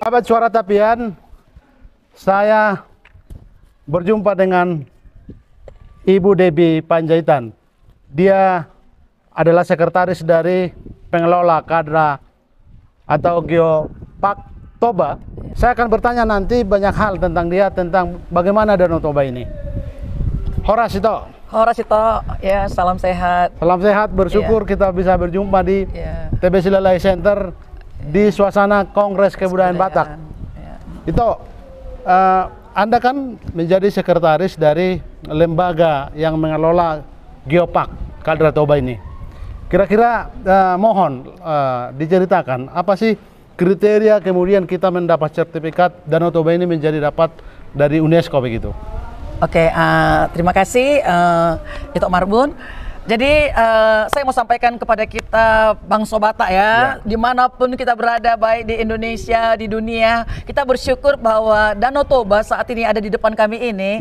Sahabat Suara Tapian, saya berjumpa dengan Ibu Debbie Panjaitan. Dia adalah sekretaris dari pengelola Kadra atau Geopark Toba. Saya akan bertanya nanti banyak hal tentang dia, tentang bagaimana Danau Toba ini. Horasito. Horasito, ya salam sehat. Salam sehat, bersyukur kita bisa berjumpa di TBC Lelai Center di suasana Kongres Kebudayaan Batak. Itu Anda kan menjadi sekretaris dari lembaga yang mengelola Geopark Kadra Toba ini. Kira-kira mohon diceritakan apa sih kriteria kemudian kita mendapat sertifikat Danau Toba ini menjadi dapat dari UNESCO begitu. Oke, terima kasih Itu Marbun. Jadi saya mau sampaikan kepada kita Bangsa Batak ya, dimanapun kita berada, baik di Indonesia, di dunia, kita bersyukur bahwa Danau Toba saat ini ada di depan kami ini,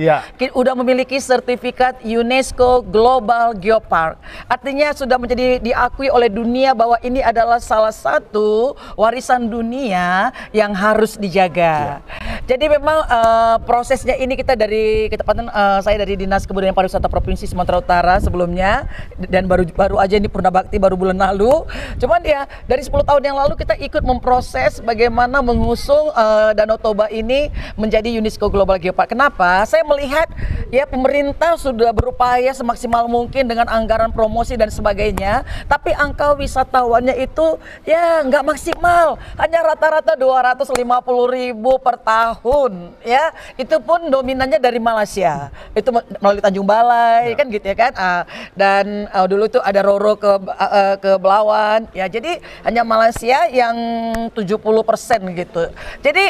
udah memiliki sertifikat UNESCO Global Geopark. Artinya sudah menjadi diakui oleh dunia bahwa ini adalah salah satu warisan dunia yang harus dijaga. Jadi memang prosesnya ini kita dari ketepatan saya dari Dinas Kebudayaan Pariwisata Provinsi Sumatera Utara sebelumnya, dan baru aja ini Purna Bakti baru bulan lalu. Cuman ya dari 10 tahun yang lalu kita ikut memproses bagaimana mengusung Danau Toba ini menjadi UNESCO Global Geopark. Kenapa? Saya melihat ya pemerintah sudah berupaya semaksimal mungkin dengan anggaran promosi dan sebagainya, tapi angka wisatawannya itu ya nggak maksimal, hanya rata-rata 250.000 per tahun ya. Itu pun dominannya dari Malaysia, itu melalui Tanjung Balai kan gitu ya kan. Dan dulu tuh ada Roro ke Belawan ya, jadi hanya Malaysia yang 70% gitu. Jadi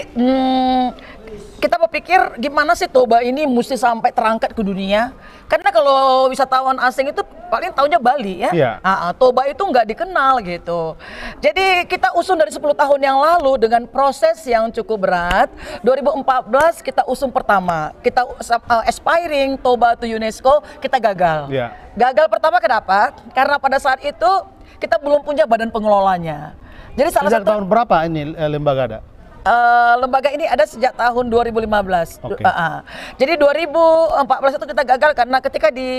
kita berpikir gimana sih Toba ini mesti sampai terangkat ke dunia, karena kalau wisatawan asing itu paling taunya Bali ya. Toba itu nggak dikenal gitu. Jadi kita usung dari 10 tahun yang lalu dengan proses yang cukup berat. 2014 kita usung pertama, kita aspiring Toba to UNESCO, kita gagal. Gagal pertama kenapa? Karena pada saat itu kita belum punya badan pengelolanya. Jadi sejak tahun berapa ini lembaga ada? Lembaga ini ada sejak tahun 2015. Jadi 2014 itu kita gagal karena ketika di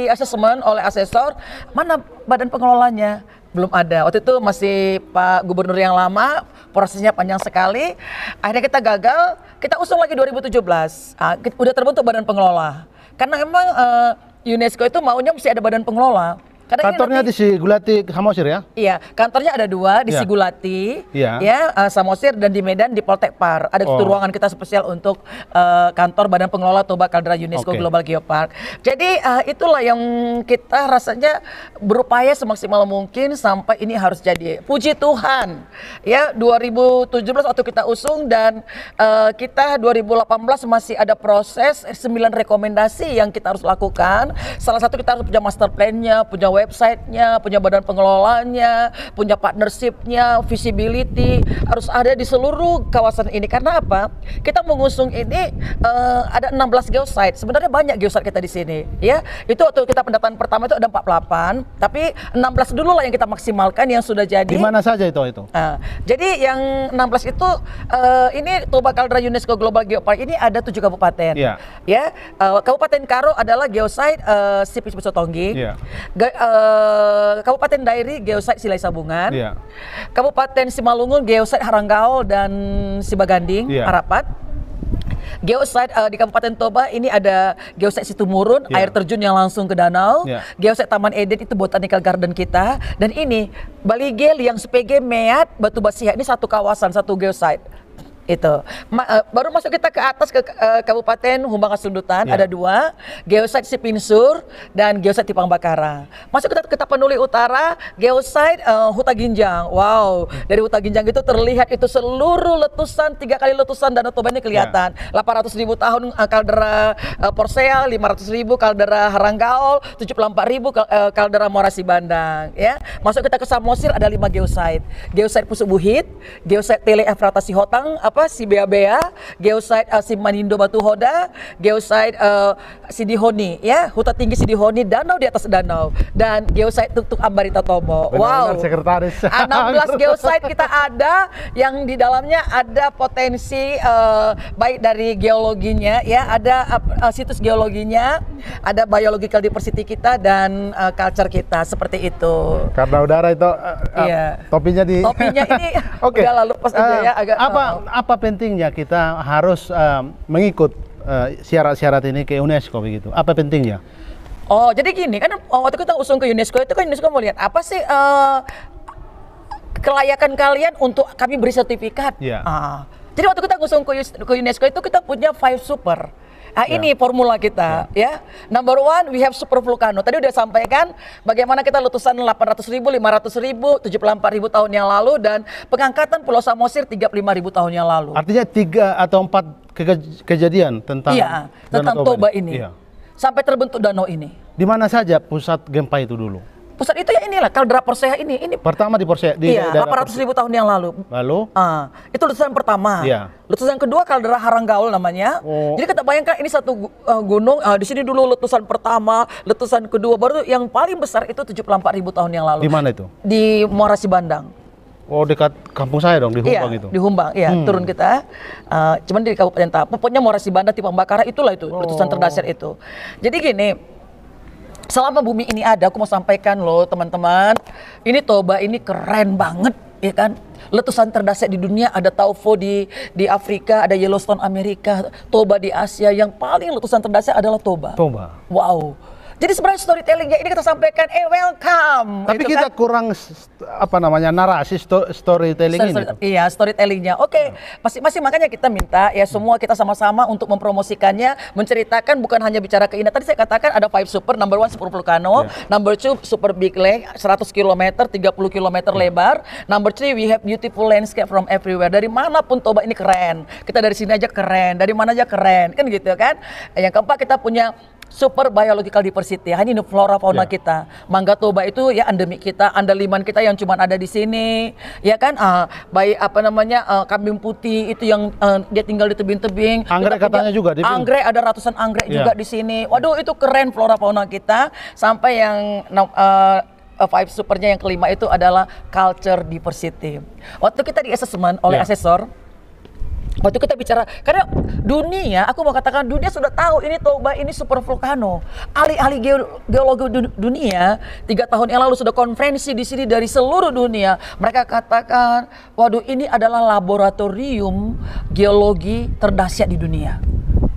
asesmen oleh asesor, mana badan pengelolanya? Belum ada. Waktu itu masih Pak Gubernur yang lama, prosesnya panjang sekali. Akhirnya kita gagal, kita usung lagi 2017. Udah terbentuk badan pengelola. Karena emang UNESCO itu maunya mesti ada badan pengelola. Karena kantornya di Sigulati, Samosir ya? Iya, kantornya ada 2 di Sigulati, Samosir, dan di Medan di Poltekpar. Ada ruangan kita spesial untuk kantor Badan Pengelola Toba Kadra UNESCO Global Geopark. Jadi itulah yang kita rasanya berupaya semaksimal mungkin sampai ini harus jadi. Puji Tuhan, ya 2017 waktu kita usung dan kita 2018 masih ada proses 9 rekomendasi yang kita harus lakukan. Salah satu kita harus punya master plan-nya, punya websitenya, punya badan pengelolanya, punya partnershipnya, visibility harus ada di seluruh kawasan ini. Karena apa? Kita mengusung ini ada 16 geosite. Sebenarnya banyak geosite kita di sini, ya. Itu waktu kita pendataan pertama itu ada 48, tapi 16 dulu lah yang kita maksimalkan yang sudah jadi. Di mana saja itu? Jadi yang 16 itu ini Toba Kadra UNESCO Global Geopark ini ada 7 kabupaten. Ya, Kabupaten Karo adalah geosite Sipis Pesotonggi. Kabupaten Dairi geosite Silai Sabungan, Kabupaten Simalungun geosite Haranggao dan Sibaganding, Harapat. Geosite di Kabupaten Toba ini ada geosite Situmurun, air terjun yang langsung ke danau. Geosite Taman Eden itu botanical garden kita. Dan ini Baligel yang SPG Meat Batu Basiha, ini satu kawasan, satu geosite. Itu baru masuk kita ke atas ke Kabupaten Humbang Asundutan, ada 2 geosite Sipinsur dan geosite Tipang Bakara. Masuk ke Tapanuli Utara, geosite Huta Ginjang. Wow, dari Huta Ginjang itu terlihat itu seluruh letusan, 3 kali letusan Danau Toba ini kelihatan. 800.000 tahun kaldera Porsea, 500.000 kaldera Haranggao, 74.000 kaldera Morasi Bandang. Ya, masuk kita ke Samosir ada 5 geosite. Geosite Pusuk Buhit, geosite Tele Efrata Sihotang, si Bea-Bea, geosite si Manindo Batu Hoda, geosite Sidihoni, ya, hutan tinggi Sidihoni, danau di atas danau, dan geosite Tuk-Tuk Ambarita Tomo. Benar-benar Wow, sekretaris. 16 geosite kita ada, yang di dalamnya ada potensi baik dari geologinya, ya, ada situs geologinya, ada biological diversity kita dan culture kita, seperti itu. Karena udara itu topinya ini Oke. Udah lalu pas aja ya agak apa pentingnya kita harus mengikut syarat-syarat ini ke UNESCO begitu? Apa pentingnya? Oh, jadi gini kan waktu kita usung ke UNESCO itu kan UNESCO mau lihat apa sih kelayakan kalian untuk kami beri sertifikat. Yeah. Jadi waktu kita ngusung ke UNESCO itu kita punya 5 super. Ini formula kita, ya. Number 1, we have super volcano. Tadi udah sampaikan bagaimana kita letusan 800.000, 500.000, 74.000 tahun yang lalu, dan pengangkatan Pulau Samosir 35.000 tahun yang lalu. Artinya 3 atau 4 kejadian tentang tentang Toba ini. Iya. Sampai terbentuk danau ini. Di mana saja pusat gempa itu dulu? Pusat itu ya inilah kaldera Persea ini. Pertama di Persea di 800.000 tahun yang lalu. Lalu? Itu letusan pertama. Iya. Letusan kedua kaldera Haranggaul namanya. Jadi kita bayangkan ini satu gunung. Di sini dulu letusan pertama, letusan kedua, baru yang paling besar itu 74.000 tahun yang lalu. Di mana itu? Di Muara Sibandang. Oh, dekat kampung saya dong, di Humbang itu. Di Humbang, turun kita. Cuman di Kabupaten Tapah. Pokoknya Muara Sibandang, Tipang Bakara, itulah itu letusan terdasar itu. Jadi gini. Selama bumi ini ada, aku mau sampaikan loh teman-teman, ini Toba ini keren banget, ya kan? Letusan terdasar di dunia, ada Taufo di Afrika, ada Yellowstone Amerika, Toba di Asia. Yang paling letusan terdasar adalah Toba. Wow. Jadi sebenarnya storytellingnya ini kita sampaikan, welcome. Tapi kita kan kurang narasi storytelling ini. Iya, storytellingnya. Oke, masih makanya kita minta ya semua kita sama-sama untuk mempromosikannya, menceritakan bukan hanya bicara keindahan. Tadi saya katakan ada 5 super, number 1 super volcano, number 2 super big lake, 100 km, 30 km lebar, number 3 we have beautiful landscape from everywhere. Dari manapun Toba ini keren. Kita dari sini aja keren, dari mana aja keren, kan gitu kan. Yang keempat kita punya super biological diversity. Hanya ini flora fauna kita. Mangga Toba itu ya endemik kita, andaliman kita yang cuma ada di sini. Ya kan? Baik kambing putih itu yang dia tinggal di tebing-tebing. Anggrek katanya juga di anggrek, ada ratusan anggrek juga di sini. Waduh, itu keren flora fauna kita. Sampai yang 5 supernya yang kelima itu adalah culture diversity. Waktu kita di assessment oleh asesor, waktu kita bicara, karena dunia, aku mau katakan dunia sudah tahu ini Toba ini super volcano. Ahli-ahli geologi dunia 3 tahun yang lalu sudah konferensi di sini dari seluruh dunia. Mereka katakan, waduh ini adalah laboratorium geologi terdahsyat di dunia.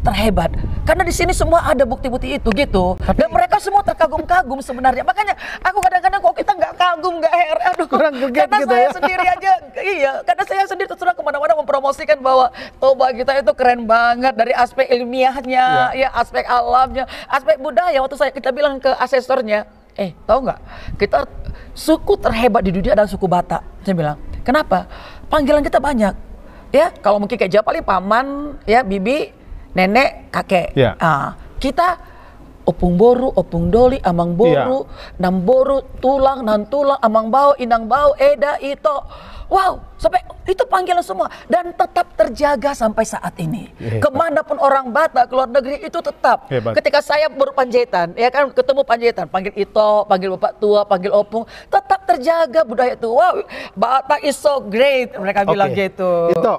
Terhebat, karena di sini semua ada bukti-bukti itu gitu. Dan mereka semua terkagum-kagum sebenarnya. Makanya aku kadang-kadang kok kita nggak kagum, nggak heran. Aduh, kurang geget karena gitu saya ya. Sendiri aja, karena saya sendiri terserah kemana-mana mempromosikan bahwa Toba kita itu keren banget dari aspek ilmiahnya, ya aspek alamnya, aspek budaya. Waktu kita bilang ke asesornya, tahu nggak? Kita suku terhebat di dunia adalah suku Batak. Saya bilang, kenapa? Panggilan kita banyak. Ya, kalau mungkin kayak Jawa paling paman, ya bibi, nenek, kakek. Kita opung boru, opung doli, amang boru, nam boru, tulang, nan tulang, amang bau, inang bau, eda, ito. Wow, sampai itu panggilan semua dan tetap terjaga sampai saat ini. Kemanapun orang Batak keluar negeri itu tetap. Ketika saya berpanjaitan, ya kan ketemu panjaitan, panggil ito, panggil bapak tua, panggil opung, tetap terjaga budaya itu. Wow, Batak is so great, mereka bilang gitu. Itu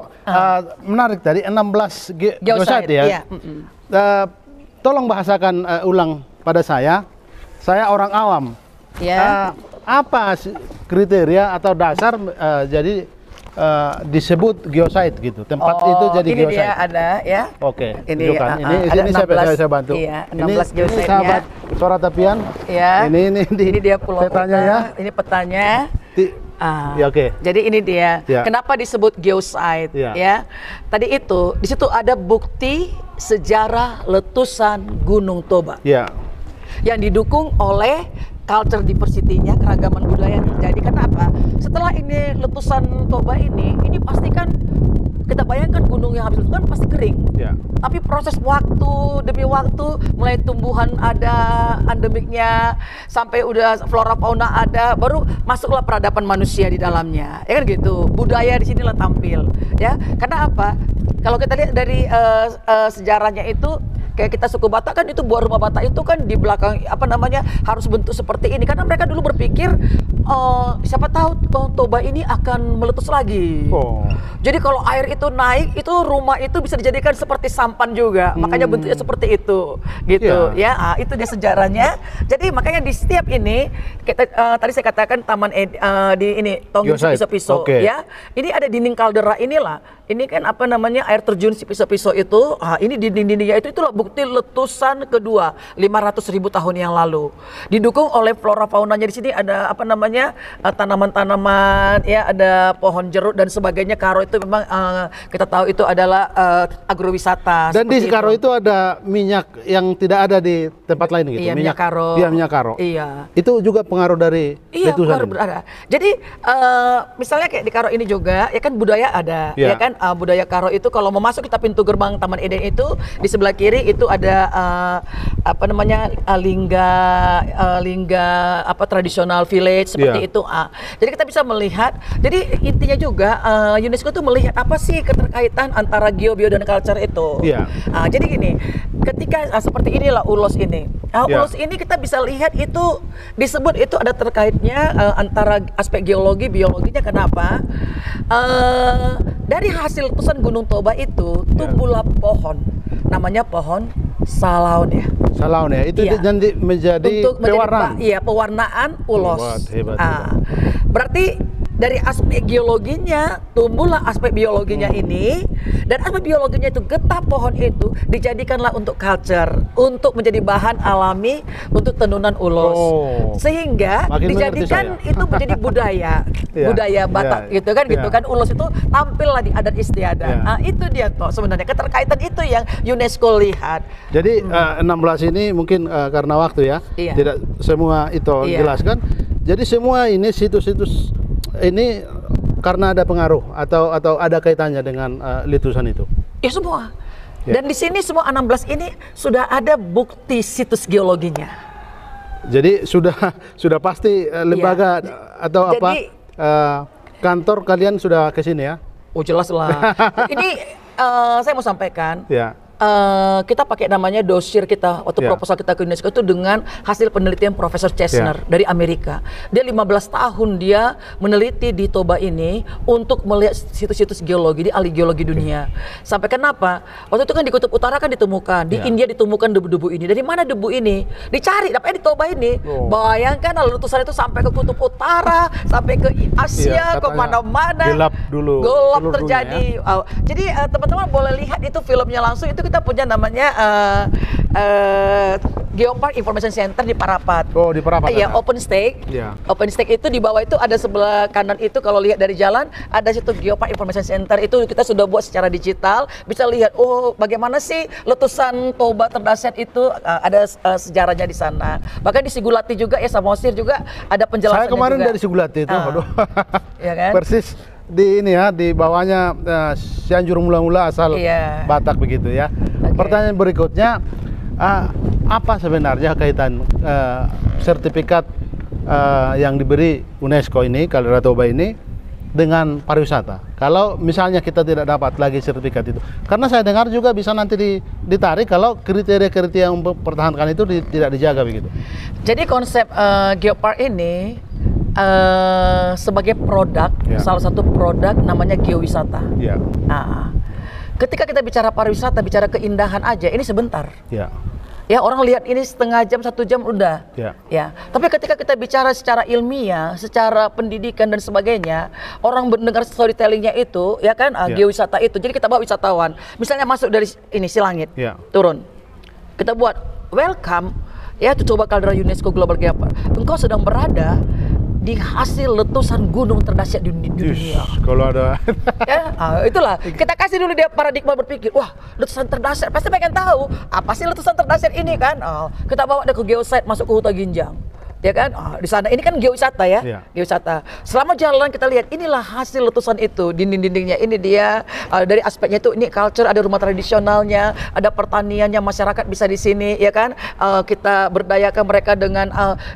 menarik tadi 16 geosite ya. Tolong bahasakan ulang pada saya orang awam. Apa kriteria atau dasar jadi disebut geosite gitu, tempat itu jadi ini geosite. Dia ada ya. Oke, ini ini saya bantu. Iya, 16 ini geosite-nya. Sahabat Suara Tepian. Ya. Ini dia pulau petanya ya. Ini petanya. Ya, oke. Jadi ini dia. Kenapa disebut geosite? Ya. Tadi itu di situ ada bukti sejarah letusan Gunung Toba. Yang didukung oleh culture diversity-nya, keragaman budaya yang terjadi. Kenapa? Setelah ini letusan Toba ini pastikan kita bayangkan gunung yang habis letus kan pasti kering. Ya. Tapi proses waktu demi waktu, mulai tumbuhan ada endemiknya, sampai udah flora fauna ada, baru masuklah peradaban manusia di dalamnya. Ya kan gitu. Budaya di sinilah tampil. Ya, karena apa? Kalau kita lihat dari sejarahnya itu, kayak kita suku Batak kan itu buat rumah Batak itu kan di belakang apa namanya harus bentuk seperti ini karena mereka dulu berpikir siapa tahu Toba ini akan meletus lagi. Jadi kalau air itu naik itu rumah itu bisa dijadikan seperti sampan juga. Makanya bentuknya seperti itu gitu ya. Itu dia sejarahnya. Jadi makanya di setiap ini kita tadi saya katakan taman di ini Tonggeng Sipiso-Piso ya. Ini ada dinding kaldera inilah. Ini kan apa namanya air terjun Sipiso-Piso itu. Ini dinding-dindingnya itulah bukti letusan kedua 500.000 tahun yang lalu. Didukung oleh flora faunanya di sini ada apa namanya tanaman-tanaman ya, ada pohon jeruk dan sebagainya. Karo itu memang kita tahu itu adalah agrowisata. Dan di Karo itu ada minyak yang tidak ada di tempat lain gitu. Iya, minyak Karo. Iya, minyak Karo. Iya. Itu juga pengaruh dari letusan. Iya, jadi misalnya kayak di Karo ini juga ya kan budaya ada, ya kan budaya Karo itu kalau mau masuk kita pintu gerbang Taman Eden itu di sebelah kiri itu ada apa namanya lingga apa tradisional village seperti itu. Jadi kita bisa melihat. Jadi intinya juga UNESCO tuh melihat apa sih keterkaitan antara bio dan culture itu. Jadi gini, ketika seperti inilah ulos ini. Ulos ini kita bisa lihat itu disebut itu ada terkaitnya antara aspek geologi biologinya. Kenapa? Dari hasil letusan Gunung Toba itu tumbuhlah pohon, namanya pohon salaun ya. Salaun ya, itu menjadi pewarnaan. Pewarnaan ulos. Hebat. Berarti dari aspek geologinya tumbuhlah aspek biologinya ini, dan aspek biologinya itu getah pohon itu dijadikanlah untuk culture, untuk menjadi bahan alami untuk tenunan ulos, sehingga dijadikan itu menjadi budaya Batak gitu kan, gitu kan. Ulos itu tampillah di adat istiadat. Itu dia toh sebenarnya keterkaitan itu yang UNESCO lihat. Jadi 16 ini mungkin karena waktu ya, tidak semua itu jelaskan. Jadi semua ini situs-situs ini karena ada pengaruh atau ada kaitannya dengan letusan itu? Ya semua. Dan di sini semua 16 ini sudah ada bukti situs geologinya. Jadi sudah pasti lembaga atau kantor kalian sudah ke sini ya? Oh jelas lah. Ini saya mau sampaikan. Kita pakai namanya dossier kita waktu proposal kita ke UNESCO itu dengan hasil penelitian Profesor Chesner dari Amerika. Dia 15 tahun dia meneliti di Toba ini untuk melihat situs-situs geologi, di ahli geologi dunia. Sampai kenapa? Waktu itu kan di Kutub Utara kan ditemukan, di India ditemukan debu-debu ini. Dari mana debu ini? Dicari, dapatnya di Toba ini. Bayangkan letusan itu sampai ke Kutub Utara, sampai ke Asia, ke mana-mana. Gelap dulu. Gelap terjadi. Jadi teman-teman boleh lihat itu filmnya langsung. Itu kita punya namanya Geopark Information Center di Parapat. Oh, di Parapat. Iya, OpenStack. OpenStack itu di bawah itu ada sebelah kanan itu kalau lihat dari jalan ada situ Geopark Information Center, itu kita sudah buat secara digital, bisa lihat bagaimana sih letusan Toba terdahsyat itu, ada sejarahnya di sana. Bahkan di Sigulati juga ya, Samosir juga ada penjelasannya. Saya kemarin juga dari Sigulati itu, ya kan? Persis di ini ya, di bawahnya Cianjur mula-mula asal Batak begitu ya. Pertanyaan berikutnya, apa sebenarnya kaitan sertifikat yang diberi UNESCO ini, Kaldera Toba ini, dengan pariwisata? Kalau misalnya kita tidak dapat lagi sertifikat itu, karena saya dengar juga bisa nanti ditarik kalau kriteria-kriteria yang mempertahankan itu tidak dijaga begitu. Jadi konsep Geopark ini sebagai produk, salah satu produk namanya geowisata. Ketika kita bicara pariwisata, bicara keindahan aja, ini sebentar. Ya, orang lihat ini setengah jam, 1 jam udah. Tapi ketika kita bicara secara ilmiah, secara pendidikan dan sebagainya, orang mendengar storytellingnya itu, ya kan, geowisata itu. Jadi kita bawa wisatawan, misalnya masuk dari ini Silangit, turun, kita buat welcome, ya, coba Kaldera UNESCO Global Geopark. Engkau sedang berada di hasil letusan gunung terdahsyat di dunia. Kalau ada itulah kita kasih dulu dia paradigma berpikir, wah letusan terdahsyat, pasti pengen tahu apa sih letusan terdahsyat ini kan. Kita bawa dia ke geosite, masuk ke Huta Ginjang, ya kan? Di sana ini kan geowisata ya, geowisata. Selama jalan kita lihat inilah hasil letusan itu, dinding-dindingnya ini dia dari aspeknya itu ini culture, ada rumah tradisionalnya, ada pertaniannya, masyarakat bisa di sini, ya kan? Kita berdayakan mereka dengan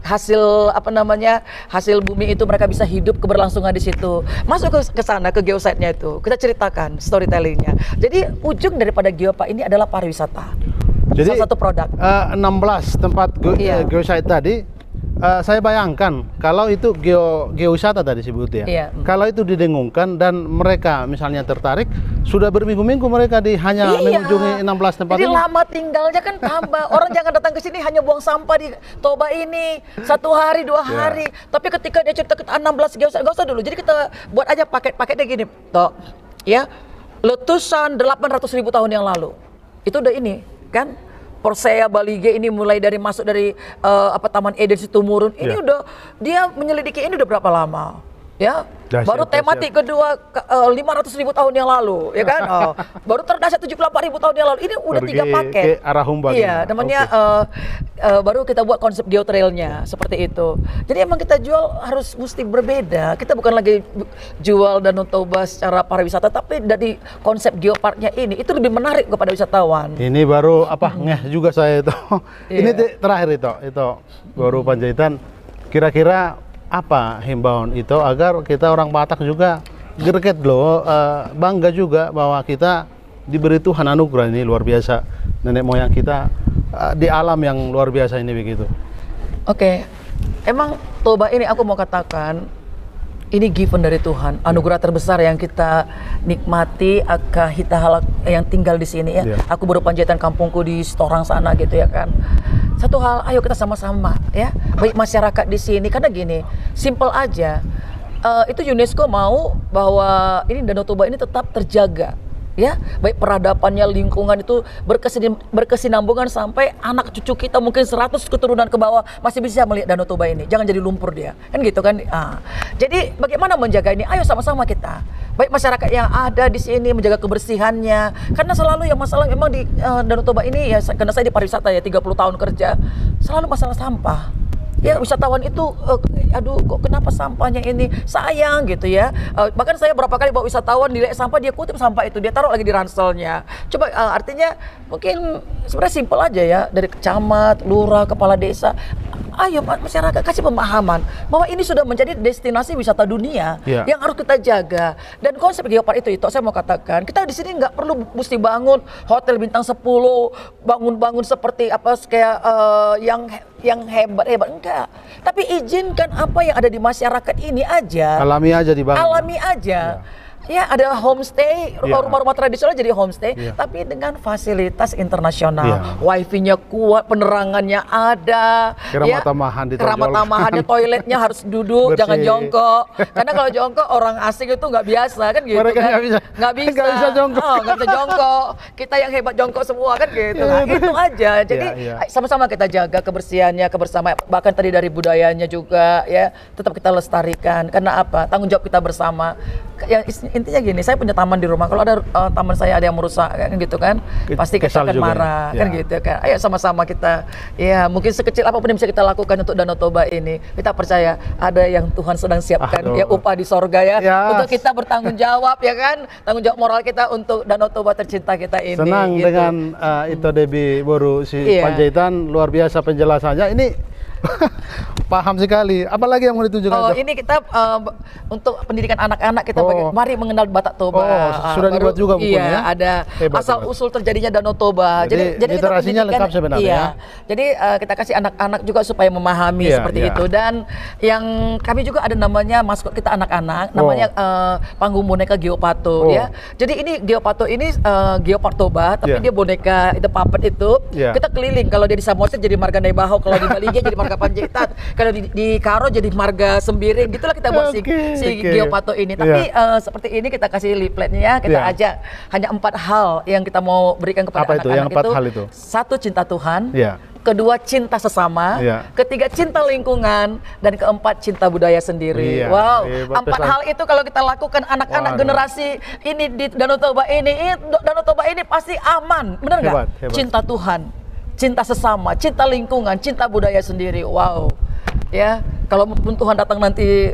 hasil apa namanya, hasil bumi itu mereka bisa hidup keberlangsungan di situ. Masuk ke sana ke geosite-nya itu, kita ceritakan storytelling-nya. Jadi ujung daripada Geopark ini adalah pariwisata. Jadi salah satu produk. 16 tempat geosite tadi. Saya bayangkan kalau itu geowisata tadi sebut ya. Kalau itu didengungkan dan mereka misalnya tertarik, sudah berminggu-minggu mereka hanya mengunjungi 16 tempat ini. Jadi lama tinggalnya kan tambah. Orang jangan datang ke sini hanya buang sampah di Toba ini 1 hari 2 hari. Tapi ketika dia cerita ke 16 geosite, gak usah dulu. Jadi kita buat aja paket-paketnya gini, toh. Ya. Letusan 800.000 tahun yang lalu. Itu udah ini, kan? Persea Balige ini mulai dari masuk dari Taman Eden Situmurun ini udah dia menyelidiki ini udah berapa lama ya. Baru tematik kedua 500.000 tahun yang lalu, ya kan? Baru terdahsyat 74.000 tahun yang lalu. Ini udah 3 paket. Ke arah Humba. Iya, namanya baru kita buat konsep geotrailnya seperti itu. Jadi emang kita jual harus mesti berbeda. Kita bukan lagi jual Danau Toba secara pariwisata, tapi dari konsep geoparknya ini itu lebih menarik kepada wisatawan. Ini baru ngeh juga saya itu. Ini terakhir itu baru Panjaitan. Kira-kira apa himbauan itu agar kita orang Batak juga greget loh, bangga juga bahwa kita diberi Tuhan anugerah ini luar biasa, nenek moyang kita di alam yang luar biasa ini begitu. Oke. Emang Toba ini aku mau katakan ini given dari Tuhan, anugerah terbesar yang kita nikmati yang tinggal di sini ya. Aku baru Panjaitan kampungku di Storang sana gitu ya kan. Satu hal, ayo kita sama-sama ya, baik masyarakat di sini, karena gini, simple aja. Itu UNESCO mau bahwa ini Danau Toba ini tetap terjaga. Ya, baik peradabannya, lingkungan itu berkesinambungan sampai anak cucu kita mungkin 100 keturunan ke bawah masih bisa melihat Danau Toba ini. Jangan jadi lumpur dia, kan gitu kan? Jadi bagaimana menjaga ini? Ayo sama-sama kita. Baik masyarakat yang ada di sini menjaga kebersihannya. Karena selalu yang masalah memang di Danau Toba ini ya, karena saya di pariwisata ya 30 tahun kerja, selalu masalah sampah. Ya, wisatawan itu aduh kok kenapa sampahnya ini sayang gitu ya. Bahkan saya berapa kali bawa wisatawan nilai sampah, dia kutip sampah itu, dia taruh lagi di ranselnya. Coba artinya mungkin sebenarnya simpel aja ya, dari camat, lurah, kepala desa. Ayo masyarakat kasih pemahaman bahwa ini sudah menjadi destinasi wisata dunia yang harus kita jaga. Dan konsep Geopark itu saya mau katakan, kita di sini nggak perlu mesti bangun hotel bintang 10, bangun seperti apa kayak yang hebat enggak. Tapi izinkan apa yang ada di masyarakat ini aja. Alami aja dibangun. Alami aja. Ya, ada homestay, rumah-rumah tradisional jadi homestay, tapi dengan fasilitas internasional. Wifi-nya kuat, penerangannya ada. Keramah tamahan tamahannya, toiletnya harus duduk, jangan jongkok. Karena kalau jongkok orang asing itu nggak biasa kan gitu. Mereka kan? Nggak bisa jongkok. Nggak bisa jongkok. Kita yang hebat jongkok semua kan gitu. Nah, itu aja. Jadi sama-sama kita jaga kebersihannya, kebersamaan. Bahkan tadi dari budayanya juga ya, tetap kita lestarikan. Karena apa? Tanggung jawab kita bersama. Yang intinya gini, saya punya taman di rumah. Kalau ada taman saya ada yang merusak kan gitu kan, pasti kita akan marah kan gitu kan. Ayo sama-sama kita, ya mungkin sekecil apapun yang bisa kita lakukan untuk Danau Toba ini. Kita percaya ada yang Tuhan sedang siapkan ya upah di sorga ya, untuk kita bertanggung jawab ya kan, tanggung jawab moral kita untuk Danau Toba tercinta kita ini. Senang gitu. Dengan itu Debbie Boru Panjaitan, luar biasa penjelasannya ini. Paham sekali. Apalagi yang mau ditunjukkan? Ini kita untuk pendidikan anak-anak kita mari mengenal Batak Toba. Sudah dibuat juga bukunya. Iya, ada asal usul terjadinya Danau Toba. Jadi literasinya lengkap sebenarnya. Iya. Jadi kita kasih anak-anak juga supaya memahami seperti itu. Dan yang kami juga ada namanya maskot kita anak-anak, namanya panggung boneka Geopato ya. Jadi ini Geopato ini Geopark Toba, tapi dia boneka itu puppet itu. Kita keliling, kalau dia di Samosir jadi Marga Nebaho, kalau di Balige jadi Marga Panjaitan, kalau di Karo jadi Marga Sembiring, gitulah kita buat si Geopato ini. Tapi seperti ini kita kasih leafletnya, kita ajak hanya 4 hal yang kita mau berikan kepada anak-anak itu. 1, cinta Tuhan. Kedua, cinta sesama. Ketiga, cinta lingkungan. Dan keempat, cinta budaya sendiri. Wow, 4 hal itu kalau kita lakukan, anak-anak generasi ini di Danau Toba ini pasti aman. Bener nggak? Cinta Tuhan, cinta sesama, cinta lingkungan, cinta budaya sendiri. Wow. ya. Kalaupun Tuhan datang nanti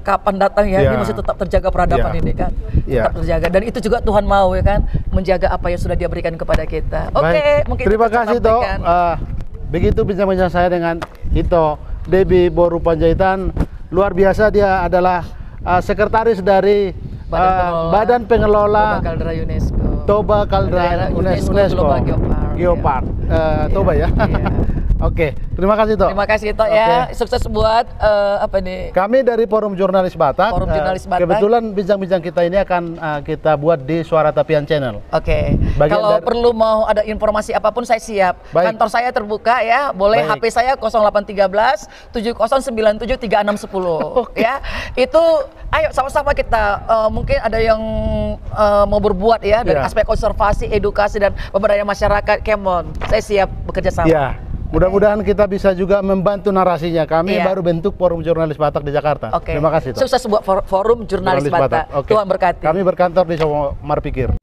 kapan datang ya, ini masih tetap terjaga peradaban ini kan, tetap terjaga. Dan itu juga Tuhan mau ya kan, menjaga apa yang sudah Dia berikan kepada kita. Oke, mungkin terima kasih Ito. Begitu bincang-bincang saya dengan Ito Debbie Boru Panjaitan. Luar biasa, dia adalah sekretaris dari Badan Pengelola Toba Caldera UNESCO Geopark. Toba ya. Oke, terima kasih Ito. Terima kasih Ito ya. Sukses buat apa nih? Kami dari Forum Jurnalis Batak. Forum Jurnalis Batak. Kebetulan bincang-bincang kita ini akan kita buat di Suara Tapian Channel. Oke. Kalau perlu mau ada informasi apapun saya siap. Baik. Kantor saya terbuka ya. Boleh HP saya 0813 7097 3610 ya. Itu ayo sama-sama kita mungkin ada yang mau berbuat ya dari aspek konservasi, edukasi dan pemberdayaan masyarakat. Kemon, saya siap bekerja sama. Ya. Mudah-mudahan kita bisa juga membantu narasinya. Kami baru bentuk Forum Jurnalis Batak di Jakarta. Terima kasih. Sukses buat Forum Jurnalis Batak. Tuhan berkati. Kami berkantor di Somar Pikir.